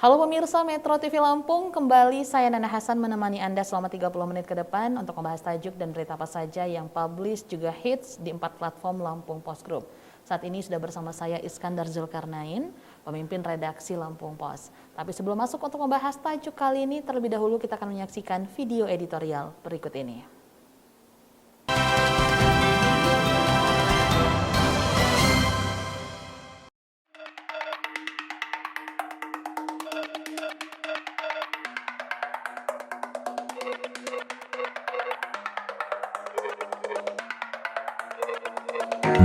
Halo pemirsa Metro TV Lampung, kembali saya Nana Hasan menemani Anda selama 30 menit ke depan untuk membahas tajuk dan berita apa saja yang publish juga hits di 4 platform Lampung Post Group. Saat ini sudah bersama saya Iskandar Zulkarnain, pemimpin redaksi Lampung Post. Tapi sebelum masuk untuk membahas tajuk kali ini, terlebih dahulu kita akan menyaksikan video editorial berikut ini.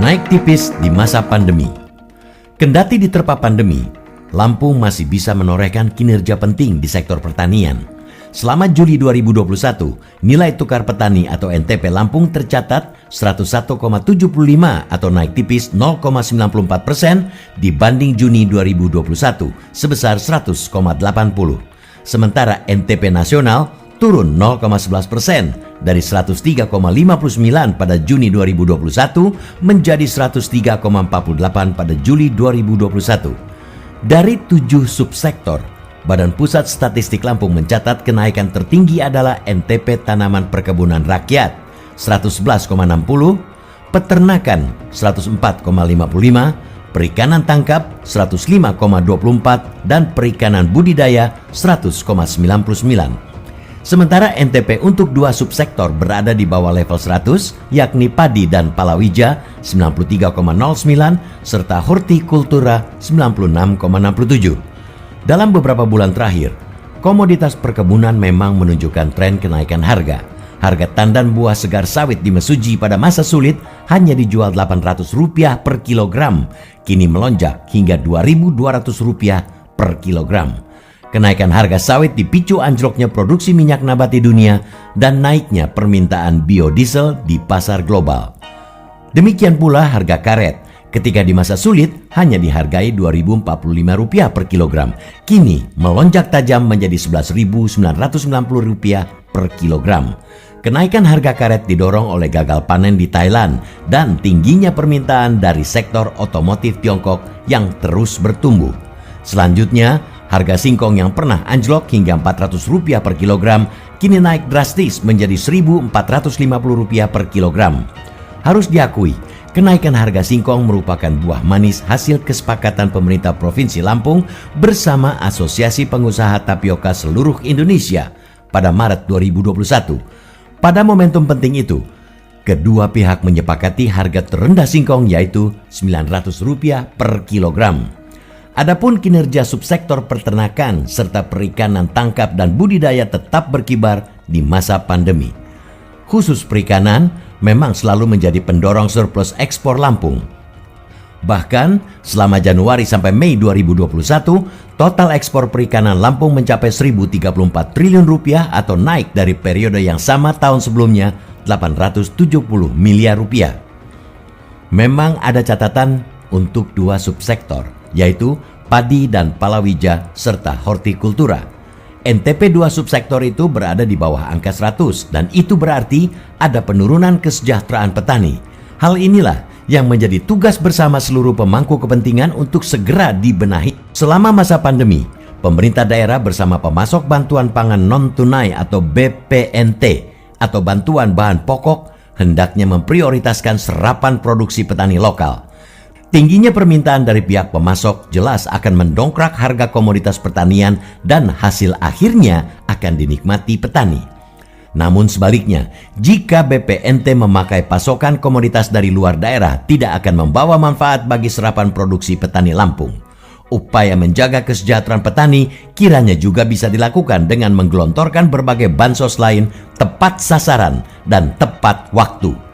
Naik tipis di masa pandemi. Kendati diterpa pandemi, Lampung masih bisa menorehkan kinerja penting di sektor pertanian. Selama Juli 2021, nilai tukar petani atau NTP Lampung tercatat 101,75 atau naik tipis 0,94% dibanding Juni 2021 sebesar 100,80. Sementara NTP nasional turun 0,11% dari 103,59 pada Juni 2021 menjadi 103,48 pada Juli 2021. Dari 7 subsektor, Badan Pusat Statistik Lampung mencatat kenaikan tertinggi adalah NTP tanaman perkebunan rakyat 111,60, peternakan 104,55, perikanan tangkap 105,24 dan perikanan budidaya 100,99. Sementara NTP untuk 2 subsektor berada di bawah level 100, yakni padi dan palawija 93,09 serta hortikultura 96,67. Dalam beberapa bulan terakhir, komoditas perkebunan memang menunjukkan tren kenaikan harga. Harga tandan buah segar sawit di Mesuji pada masa sulit hanya dijual Rp800 per kilogram, kini melonjak hingga Rp2.200 per kilogram. Kenaikan harga sawit dipicu anjloknya produksi minyak nabati dunia dan naiknya permintaan biodiesel di pasar global. Demikian pula harga karet, ketika di masa sulit hanya dihargai Rp2.045 per kilogram, kini melonjak tajam menjadi Rp11.990 per kilogram. Kenaikan harga karet didorong oleh gagal panen di Thailand dan tingginya permintaan dari sektor otomotif Tiongkok yang terus bertumbuh. Selanjutnya, harga singkong yang pernah anjlok hingga Rp400 per kilogram kini naik drastis menjadi Rp1.450 per kilogram. Harus diakui, kenaikan harga singkong merupakan buah manis hasil kesepakatan pemerintah Provinsi Lampung bersama Asosiasi Pengusaha Tapioka Seluruh Indonesia pada Maret 2021. Pada momentum penting itu, kedua pihak menyepakati harga terendah singkong yaitu Rp900 per kilogram. Adapun kinerja subsektor peternakan serta perikanan tangkap dan budidaya tetap berkibar di masa pandemi. Khusus perikanan memang selalu menjadi pendorong surplus ekspor Lampung. Bahkan selama Januari sampai Mei 2021, total ekspor perikanan Lampung mencapai Rp1.034 triliun atau naik dari periode yang sama tahun sebelumnya Rp870 miliar. Memang ada catatan untuk 2 subsektor, yaitu padi dan palawija serta hortikultura. NTP 2 subsektor itu berada di bawah angka 100 dan itu berarti ada penurunan kesejahteraan petani. Hal inilah yang menjadi tugas bersama seluruh pemangku kepentingan untuk segera dibenahi. Selama masa pandemi, pemerintah daerah bersama pemasok bantuan pangan non-tunai atau BPNT atau bantuan bahan pokok hendaknya memprioritaskan serapan produksi petani lokal. Tingginya permintaan dari pihak pemasok jelas akan mendongkrak harga komoditas pertanian dan hasil akhirnya akan dinikmati petani. Namun sebaliknya, jika BPNT memakai pasokan komoditas dari luar daerah tidak akan membawa manfaat bagi serapan produksi petani Lampung. Upaya menjaga kesejahteraan petani kiranya juga bisa dilakukan dengan menggelontorkan berbagai bansos lain tepat sasaran dan tepat waktu.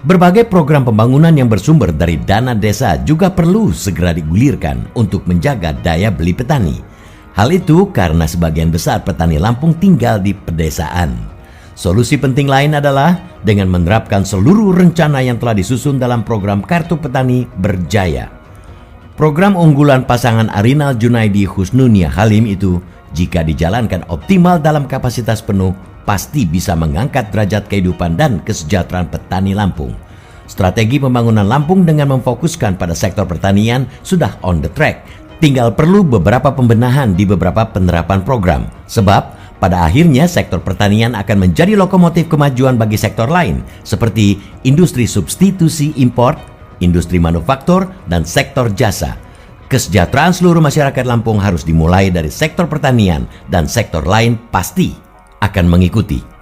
Berbagai program pembangunan yang bersumber dari dana desa juga perlu segera digulirkan untuk menjaga daya beli petani. Hal itu karena sebagian besar petani Lampung tinggal di pedesaan. Solusi penting lain adalah dengan menerapkan seluruh rencana yang telah disusun dalam program Kartu Petani Berjaya. Program unggulan pasangan Arinal Junaidi Husnunia Halim itu jika dijalankan optimal dalam kapasitas penuh pasti bisa mengangkat derajat kehidupan dan kesejahteraan petani Lampung. Strategi pembangunan Lampung dengan memfokuskan pada sektor pertanian sudah on the track. Tinggal perlu beberapa pembenahan di beberapa penerapan program. Sebab pada akhirnya sektor pertanian akan menjadi lokomotif kemajuan bagi sektor lain seperti industri substitusi import, industri manufaktur, dan sektor jasa. Kesejahteraan seluruh masyarakat Lampung harus dimulai dari sektor pertanian dan sektor lain pasti akan mengikuti.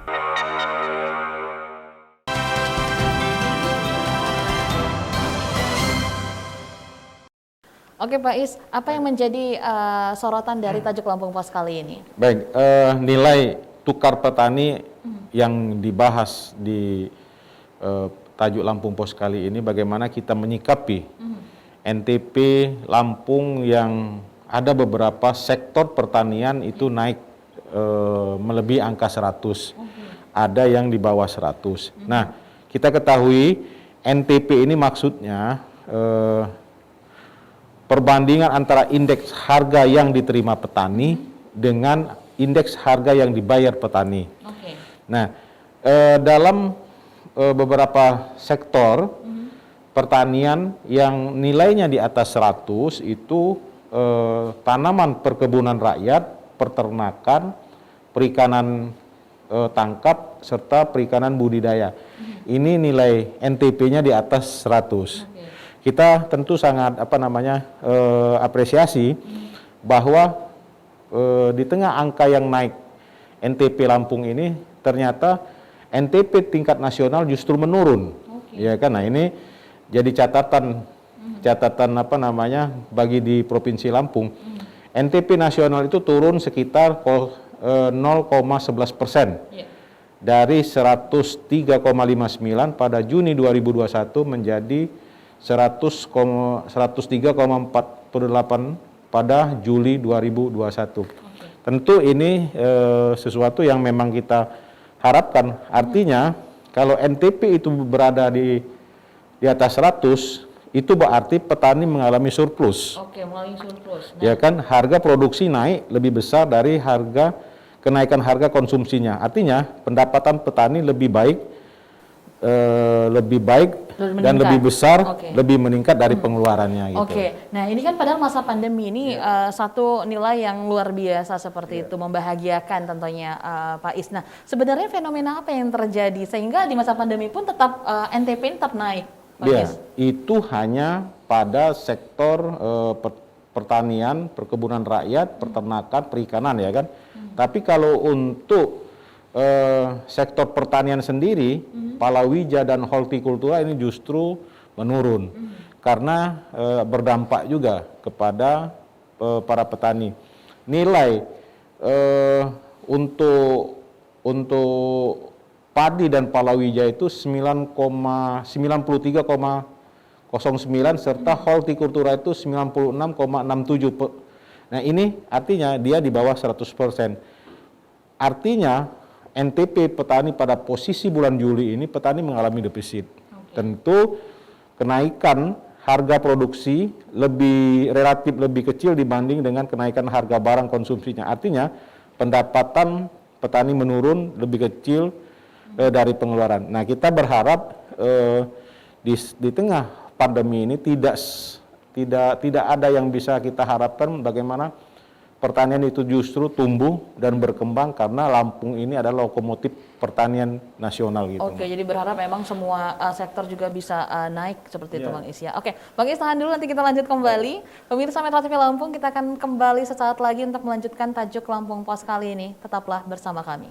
Oke Pak Is, apa yang menjadi sorotan dari Tajuk Lampung Pos kali ini? Baik, nilai tukar petani yang dibahas di Tajuk Lampung Pos kali ini, bagaimana kita menyikapi NTP Lampung yang ada beberapa sektor pertanian itu naik melebihi angka 100, ada yang di bawah 100. Nah, kita ketahui NTP ini maksudnya perbandingan antara indeks harga yang diterima petani dengan indeks harga yang dibayar petani. Nah, dalam beberapa sektor pertanian yang nilainya di atas 100 itu tanaman perkebunan rakyat, peternakan, perikanan tangkap, serta perikanan budidaya. Ini nilai NTP-nya di atas 100. Kita tentu sangat apresiasi bahwa di tengah angka yang naik NTP Lampung ini ternyata NTP tingkat nasional justru menurun. Ya kan? Nah, ini jadi catatan bagi di Provinsi Lampung. NTP nasional itu turun sekitar 0,11%. Dari 103,59 pada Juni 2021 menjadi 103,48 pada Juli 2021. Tentu ini sesuatu yang memang kita harapkan. Artinya kalau NTP itu berada di atas 100, itu berarti petani mengalami surplus. Mengalami surplus. Ya kan, harga produksi naik lebih besar dari kenaikan harga konsumsinya. Artinya pendapatan petani lebih baik dan lebih besar, lebih meningkat dari pengeluarannya gitu. Nah ini kan padahal masa pandemi ini satu nilai yang luar biasa seperti itu, membahagiakan tentunya Pak Is. Nah sebenarnya fenomena apa yang terjadi sehingga di masa pandemi pun tetap NTP ini tetap naik, Pak Is? Itu hanya pada sektor pertanian, perkebunan rakyat, peternakan, perikanan ya kan. Tapi kalau untuk sektor pertanian sendiri, palawija dan hortikultura ini justru menurun karena berdampak juga kepada para petani. Nilai untuk padi dan palawija itu 93,09 serta hortikultura itu 96,67. Nah ini artinya dia di bawah 100%. Artinya NTP petani pada posisi bulan Juli ini petani mengalami defisit. Tentu kenaikan harga produksi relatif lebih kecil dibanding dengan kenaikan harga barang konsumsinya. Artinya pendapatan petani menurun lebih kecil dari pengeluaran. Nah kita berharap di tengah pandemi ini tidak ada yang bisa kita harapkan bagaimana pertanian itu justru tumbuh dan berkembang karena Lampung ini adalah lokomotif pertanian nasional gitu. Jadi berharap memang semua sektor juga bisa naik seperti itu Bang Is ya. Bang Is tahan dulu, nanti kita lanjut kembali. Pemirsa Metro TV Lampung, kita akan kembali sesaat lagi untuk melanjutkan Tajuk Lampung Pos kali ini. Tetaplah bersama kami.